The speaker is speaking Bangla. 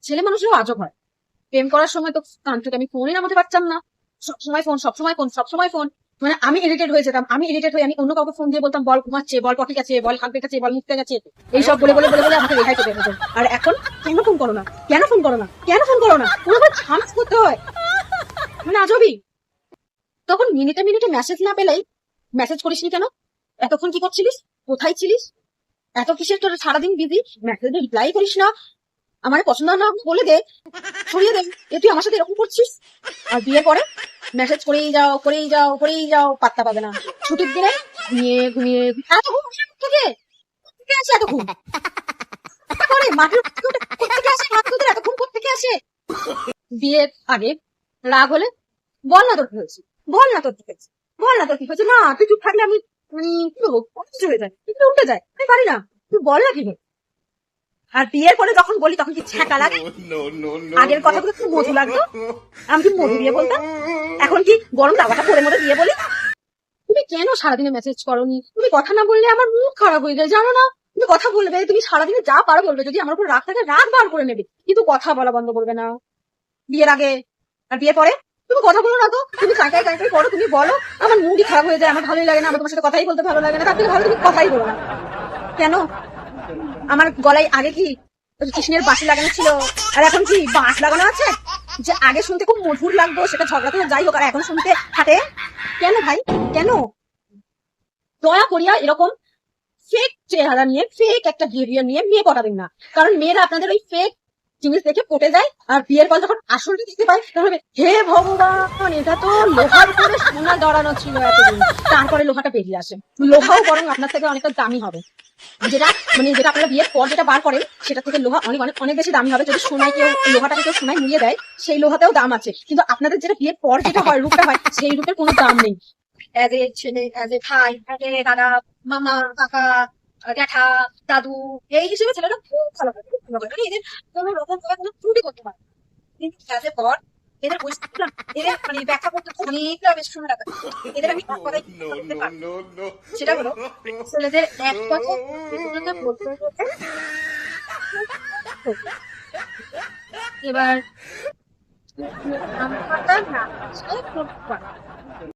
ছেলে মানুষেরও আজব হয়। প্রেম করার সময় তো কান থেকে আমি ফোনই নামাতে পারতাম না, সবসময় ফোন, সবসময় ফোন, সবসময় ফোন। মানে আমি ইরিটেট হয়ে যেতাম, আমি ইরিটেট হয়ে আমি অন্য কাউকে ফোন দিয়ে বলতাম, বল ঘুমাচ্ছে, বল পটি গেছে, বল হাত বেঁকেছে, বল মুখতে গেছে, এইসব বলে বলে বলে বলে আমাকে রেহাই পেতে হতো। আর এখন কেন ফোন করো না, কেন ফোন করো না, কেন ফোন করো না, পুরো ঝামেলা করতে হয়। মানে আজবই। তখন মিনিটে মিনিটে মেসেজ না পেলেই, মেসেজ করিসনি কেন, এতক্ষণ কি করছিলিস, কোথায় ছিলিস, এত কিসের তোর সারাদিন বিজি, মেসেজে রিপ্লাই করিস না, আমার পছন্দ না বলে দে, সরিয়ে দে, এ তুই আমার সাথে এরকম করছিস। আর বিয়ে পরে মেসেজ করেই যাও, করেই যাও, করেই যাও, পাত্তা পাবে না। ছুটির দিনে ঘুমিয়ে ঘুমিয়ে এত ঘুম আসে কোত্থেকে? কোত্থেকে আসে এত ঘুম? করে মাটির কোত্থেকে আসে, হাত তোদের এত ঘুম কোত্থেকে আসে? বিয়ের আগে রাগ হলে বল না তোর কি হয়েছে, বল না তোর কি হয়েছে, বল না তোর কি হয়েছে, না তুই চুপ থাকলে আমি কি বলবো, কত কিছু হয়ে যায়, কিন্তু উল্টে যায়, আমি পারি না, তুই বল না কি হয়েছে। আর বিয়ের পরে যখন বলি তখন কি ছ্যাঁকা লাগে? আগের কথাগুলো খুব মধু লাগতো, আমি কি মধু দিয়ে বলতাম, এখন কি গরম দাবাটা করে মধ্যে দিয়ে বলি। তুমি কেন সারাদিনে মেসেজ করোনি, তুমি কথা না বললে আমার মুখ খারাপ হয়ে যায়, জানো না? তুমি কথা বলবে, তুমি সারাদিনে যা পারো বলবে, যদি আমার উপর রাগ থাকে রাগ বার করে নেবে, কিন্তু কথা বলা বন্ধ করবে না। বিয়ের আগে আর বিয়ের পরে তুমি কথা বলো না তো, তুমি কাঁকাই কাঁকাই করো, তুমি বলো, আমার মুডই খারাপ হয়ে যায়, আমার ভালোই লাগে না, আমার তোমার সাথে কথাই বলতে ভালো লাগে না, তার থেকে ভালো তুমি কথাই বলো না। কেন? আমার গলায় আগে কি কৃষ্ণের বাঁশি লাগানো ছিল, আর এখন কি বাঁশ লাগানো আছে? যে আগে শুনতে খুব মধুর লাগতো, সেটা ঝগড়াতে যাই হোক, আর এখন শুনতে হাঁটে কেন ভাই, কেন? দয়া করিয়া এরকম ফেক চেহারা নিয়ে, ফেক একটা বিহেভিয়ার নিয়ে বিয়ে পটাবেন না, কারণ মেয়েরা আপনাদের ওই ফেক জিনিস দেখে পটে যায়, আর বিয়ের পর যখন আসলটা দেখতে পায় তখন হবে, হে ভগবান, এটা তো লোহার উপরে সোনা জড়ানো ছিল এতদিন, তারপরে লোহাটা বেরিয়ে আসে। লোহাও বরং আপনার থেকে অনেকটা দামি হবে, যেটা যেটা আপনারা বিয়ের পর যেটা বার করেন সেটা থেকে লোহা অনেক অনেক অনেক বেশি দামি হবে। যদি সোনায় কেউ লোহাটাকে কেউ সোনায় মিলিয়ে দেয়, সেই লোহাতেও দাম আছে, কিন্তু আপনাদের যেটা বিয়ের পর যেটা হয়, রূপটা হয়, সেই রূপের কোনো দাম নেই। অ্যাজ এ ছেলে, অ্যাজ এ ভাই, অ্যাজ এ দাদা, মামা, কাকা, জ্যাঠা, দাদু, এই হিসেবে ছেলেরা খুব ভালো করে, খুব ভালো করে, মানে এদের কোনো রকম ভাবে কোনো ত্রুটি করতে পারে। কিন্তু অ্যাজ এ পর এদের পরিস্থিতিটা, এদের ব্যাখ্যা করতে অনেকটা বেশি সময় লাগে। এদের আমি এক কথায় বলতে পারবো, সেটা হলো ছেলেদের এক কথা বলতে বলতে এবার আমটা না, সে খুব